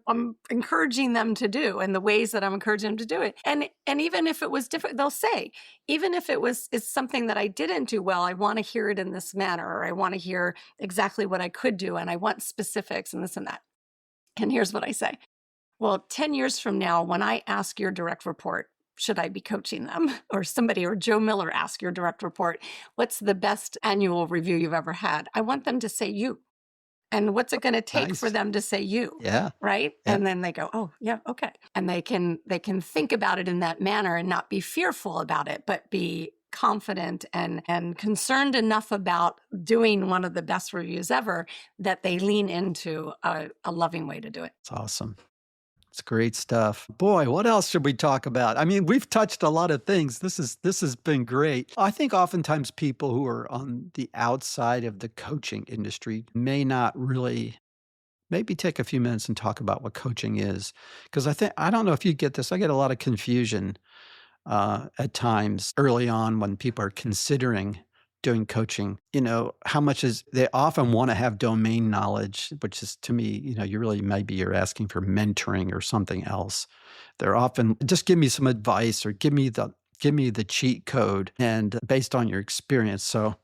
I'm encouraging them to do, and the ways that I'm encouraging them to do it. And even if it was different, they'll say, even if it's something that I didn't do well, I want to hear it in this manner, or I want to hear exactly what I could do, and I want specifics and this and that. And here's what I say. Well, 10 years from now, when I ask your direct report, should I be coaching them? Or somebody, or Joe Miller, ask your direct report, what's the best annual review you've ever had? I want them to say you. And what's it going to take for Nice. them to say you? Yeah. Right. Yeah. And then they go, oh, yeah, okay. And they can think about it in that manner and not be fearful about it, but be confident and concerned enough about doing one of the best reviews ever that they lean into a loving way to do it. It's awesome. It's great stuff. Boy, what else should we talk about? I mean, we've touched a lot of things. This has been great. I think oftentimes people who are on the outside of the coaching industry may not really maybe take a few minutes and talk about what coaching is. Because I don't know if you get this. I get a lot of confusion at times early on when people are considering doing coaching. How much is they often want to have domain knowledge, which is to me, you really maybe you're asking for mentoring or something else. They're often just give me some advice or give me the cheat code and based on your experience. So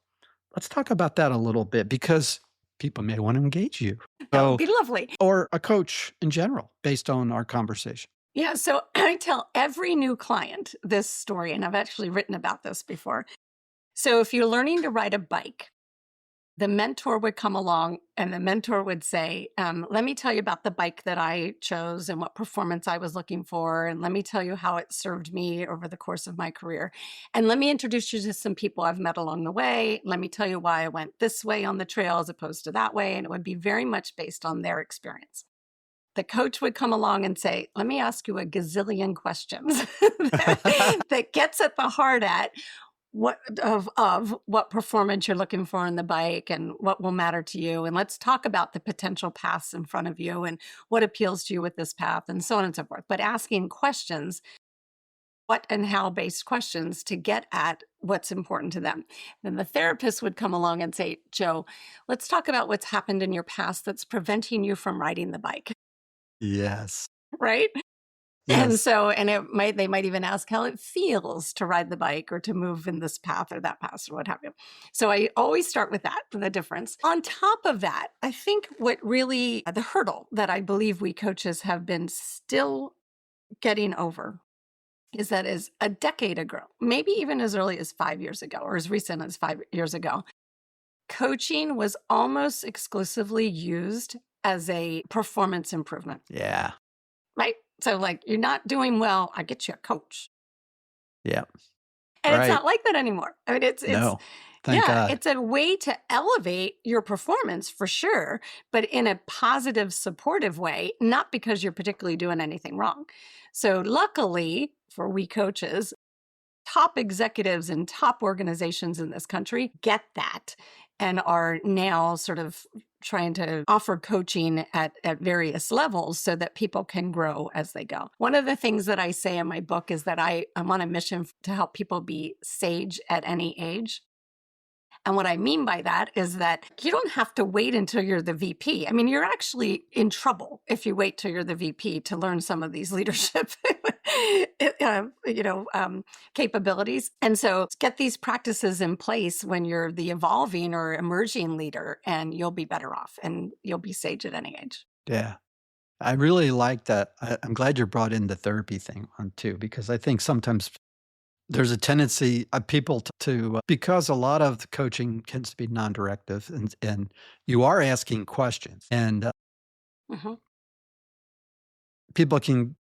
let's talk about that a little bit because people may want to engage you. That would So be lovely. or a coach in general based on our conversation. Yeah. So I tell every new client this story, and I've actually written about this before. So if you're learning to ride a bike, the mentor would come along and the mentor would say, let me tell you about the bike that I chose and what performance I was looking for. And let me tell you how it served me over the course of my career. And let me introduce you to some people I've met along the way. Let me tell you why I went this way on the trail as opposed to that way. And it would be very much based on their experience. The coach would come along and say, let me ask you a gazillion questions that gets at the heart at of what performance you're looking for on the bike and what will matter to you. And let's talk about the potential paths in front of you and what appeals to you with this path and so on and so forth. But asking questions, what and how based questions to get at what's important to them. Then the therapist would come along and say, Joe, let's talk about what's happened in your past that's preventing you from riding the bike. Yes. Right. And Yes. so, and they might even ask how it feels to ride the bike or to move in this path or that path or what have you. So I always start with that, the difference. On top of that, I think what really the hurdle that I believe we coaches have been still getting over is that is a decade ago, maybe even as early as 5 years ago or as recent as 5 years ago, coaching was almost exclusively used as a performance improvement. Yeah. Right? So like you're not doing well, I get you a coach. Yeah. And it's Right. not like that anymore. I mean, it's No. Thank yeah, God. it's a way to elevate your performance for sure, but in a positive, supportive way, not because you're particularly doing anything wrong. So luckily for we coaches, top executives and top organizations in this country get that and are now sort of trying to offer coaching at various levels so that people can grow as they go. One of the things that I say in my book is that I'm on a mission to help people be sage at any age. And what I mean by that is that you don't have to wait until you're the VP. I mean, you're actually in trouble if you wait till you're the VP to learn some of these leadership, capabilities. And so get these practices in place when you're the evolving or emerging leader, and you'll be better off and you'll be sage at any age. Yeah. I really like that. I'm glad you brought in the therapy thing on too, because I think sometimes there's a tendency of people to because a lot of the coaching tends to be non-directive and you are asking questions and Mhm. people can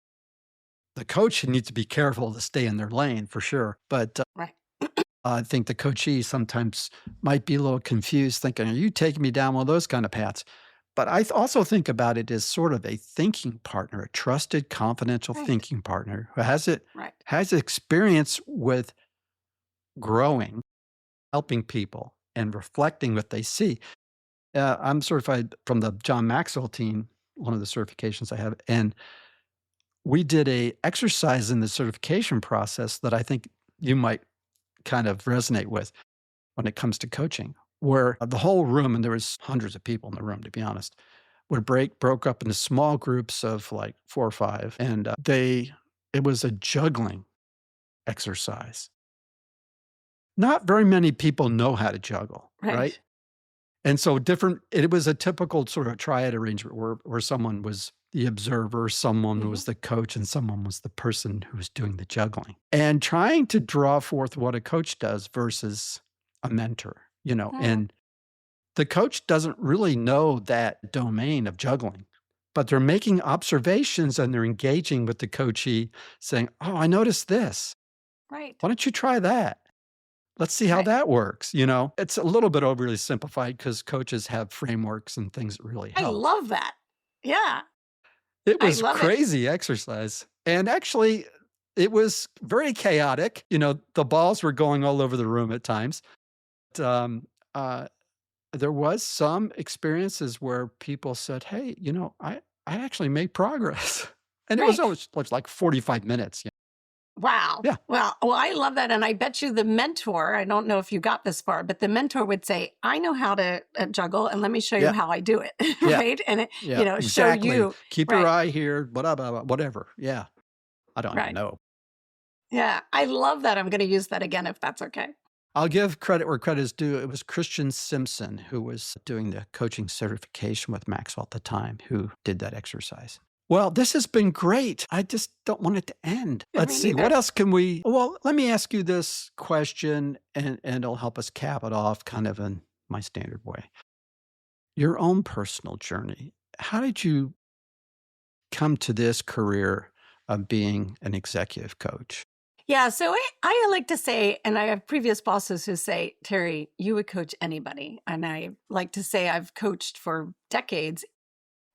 the coach needs to be careful to stay in their lane for sure. But Right. I think the coachee sometimes might be a little confused thinking, are you taking me down one of those kind of paths? But also think about it as sort of a thinking partner, a trusted, confidential Right. thinking partner who Right. has experience with growing, helping people, and reflecting what they see. I'm certified from the John Maxwell team, one of the certifications I have, and we did a exercise in the certification process that I think you might kind of resonate with when it comes to coaching, where the whole room, and there was hundreds of people in the room, to be honest, broke up into small groups of like 4 or 5, and it was a juggling exercise. Not very many people know how to juggle, right? Right. And so it was a typical sort of triad arrangement where someone was, the observer, someone who Hmm. was the coach, and someone was the person who was doing the juggling. And trying to draw forth what a coach does versus a mentor, Hmm. and the coach doesn't really know that domain of juggling, but they're making observations and they're engaging with the coachee saying, "Oh, I noticed this. Right. Why don't you try that? Let's see how Right. that works." It's a little bit overly simplified because coaches have frameworks and things that really I help. love that. Yeah, It I was love it. crazy exercise. And actually, it was very chaotic. The balls were going all over the room at times. But, uh, there was some experiences where people said, "Hey, I actually made progress." And Right. it was like 45 minutes. Yeah. Wow. Yeah. Well, I love that. And I bet you the mentor, I don't know if you got this far, but the mentor would say, I know how to juggle and let me show you Yeah. how I do it. Yeah. Right. And, Yeah. show Exactly. you. Keep your Right. eye here, blah, blah, blah, whatever. Yeah. I don't even Right. know. Yeah. I love that. I'm going to use that again if that's okay. I'll give credit where credit is due. It was Christian Simpson who was doing the coaching certification with Maxwell at the time who did that exercise. Well, this has been great. I just don't want it to end. Let's Me see. What neither. else can we? Well, let me ask you this question, and it'll help us cap it off kind of in my standard way. Your own personal journey. How did you come to this career of being an executive coach? Yeah. So I like to say, and I have previous bosses who say, Terry, you would coach anybody. And I like to say I've coached for decades,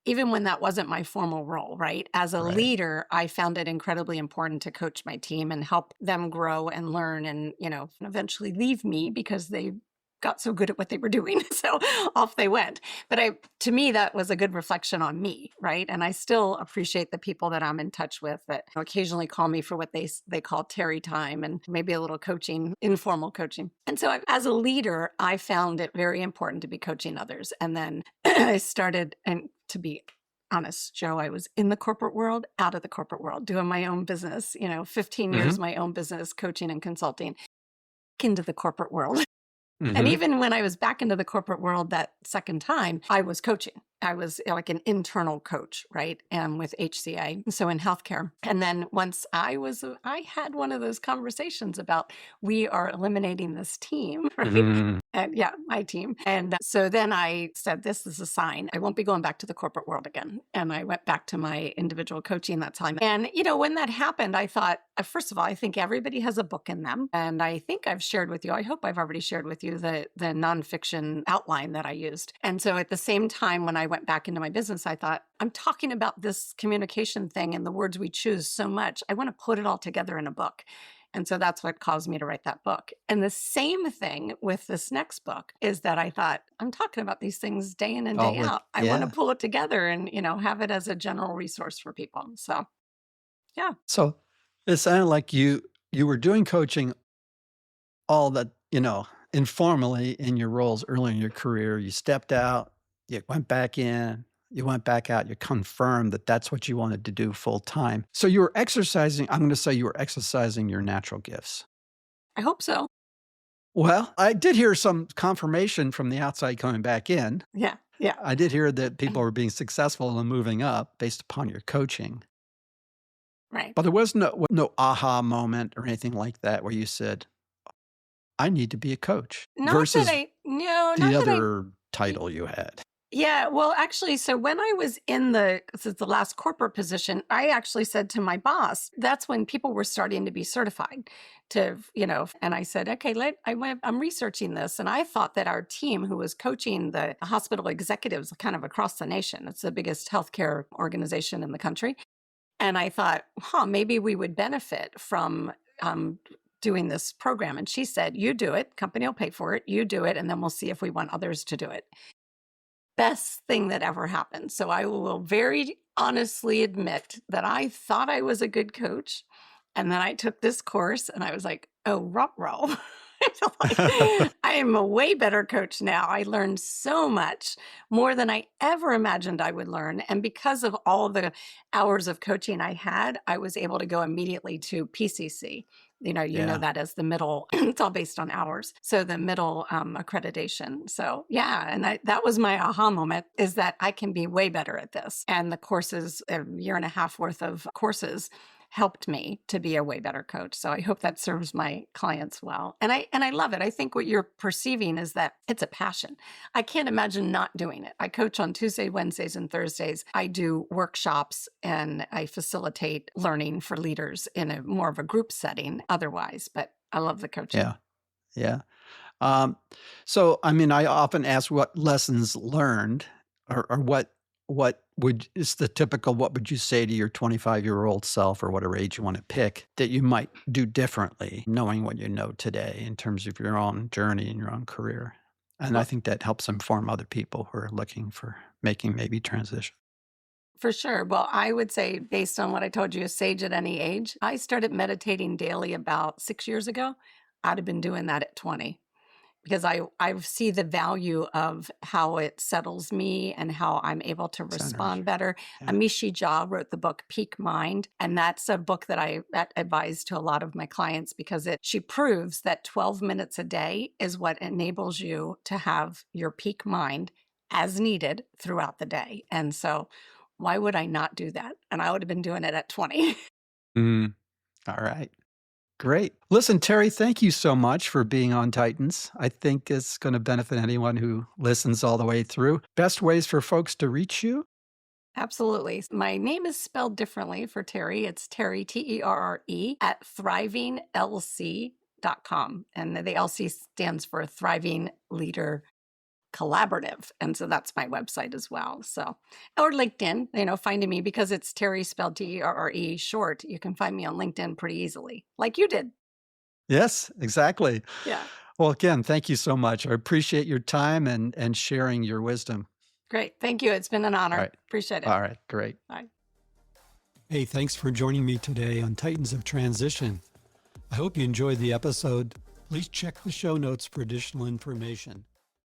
even when that wasn't my formal role, right? As a Right. leader, I found it incredibly important to coach my team and help them grow and learn and, eventually leave me because they got so good at what they were doing. So off they went. But to me, that was a good reflection on me, right? And I still appreciate the people that I'm in touch with that occasionally call me for what they call Terry time and maybe a little coaching, informal coaching. And so as a leader, I found it very important to be coaching others. And then I started, and to be honest, Joe, I was in the corporate world, out of the corporate world, doing my own business, 15 years, Hmm. my own business, coaching and consulting, into the corporate world. And Hmm. even when I was back into the corporate world that second time, I was coaching. I was like an internal coach, right? And with HCA, so in healthcare. And then once I had one of those conversations about we are eliminating this team, right? Hmm. And yeah, my team. And so then I said, this is a sign. I won't be going back to the corporate world again. And I went back to my individual coaching that time. And, when that happened, I thought, first of all, I think everybody has a book in them. And I think I've shared with you, I hope I've already shared with you the nonfiction outline that I used. And so at the same time, when I went back into my business, I thought, I'm talking about this communication thing and the words we choose so much. I want to put it all together in a book. And so that's what caused me to write that book. And the same thing with this next book is that I thought, I'm talking about these things day in and day Oh, out. I want to yeah. pull it together and, have it as a general resource for people. So, yeah. So it sounded like you were doing coaching all that, informally in your roles early in your career. You stepped out, you went back in, you went back out, you confirmed that that's what you wanted to do full time. So you were exercising, I'm going to say you were exercising your natural gifts. I hope so. Well, I did hear some confirmation from the outside coming back in. Yeah. Yeah. I did hear that people were being successful and moving up based upon your coaching. Right. But there was no aha moment or anything like that where you said, I need to be a coach Not that versus no, the not that other title you had. yeah, well, actually, so when I was in this is the last corporate position, I actually said to my boss, that's when people were starting to be certified and I said, okay, I'm researching this. And I thought that our team who was coaching the hospital executives kind of across the nation, it's the biggest healthcare organization in the country. And I thought, maybe we would benefit from doing this program. And she said, you do it, company will pay for it, you do it, and then we'll see if we want others to do it. Best thing that ever happened. So I will very honestly admit that I thought I was a good coach. And then I took this course and I was like, oh, ruh-roh. I feel like I am a way better coach now. I learned so much more than I ever imagined I would learn. And because of all the hours of coaching I had, I was able to go immediately to PCC. You know Yeah. that as the middle, it's all based on hours. So the middle accreditation. So yeah, and that was my aha moment, is that I can be way better at this. And the courses, a year and a half worth of courses, helped me to be a way better coach. So I hope that serves my clients well. And I love it. I think what you're perceiving is that it's a passion. I can't imagine not doing it. I coach on Tuesday, Wednesdays, and Thursdays. I do workshops and I facilitate learning for leaders in a more of a group setting otherwise, but I love the coaching. Yeah. Yeah. Um, so, I mean, I often ask what lessons learned or what would is the typical what would you say to your 25-year-old self or whatever age you want to pick that you might do differently knowing what you know today in terms of your own journey and your own career? And I Well, think that helps inform other people who are looking for making maybe transition. for sure. Well, I would say, based on what I told you, sage at any age, I started meditating daily about 6 years ago. I'd have been doing that at 20, because I see the value of how it settles me and how I'm able to Centers. respond better. Yeah. Amishi Jha wrote the book Peak Mind, and that's a book that I advise to a lot of my clients, because she proves that 12 minutes a day is what enables you to have your peak mind as needed throughout the day. And so why would I not do that? And I would have been doing it at 20. Mm. All right. Great. Listen, Terry, thank you so much for being on Titans. I think it's going to benefit anyone who listens all the way through. Best ways for folks to reach you? Absolutely. My name is spelled differently for Terry. It's Terry, Terre, at thrivinglc.com. And the LC stands for Thriving Leader Collaborative. And so that's my website as well. So, or LinkedIn, finding me, because it's Terry spelled Terre short. You can find me on LinkedIn pretty easily, like you did. Yes, exactly. Yeah. Well, again, thank you so much. I appreciate your time and sharing your wisdom. Great. Thank you. It's been an All honor. right. Appreciate it. All right. Great. Bye. Hey, thanks for joining me today on Titans of Transition. I hope you enjoyed the episode. Please check the show notes for additional information.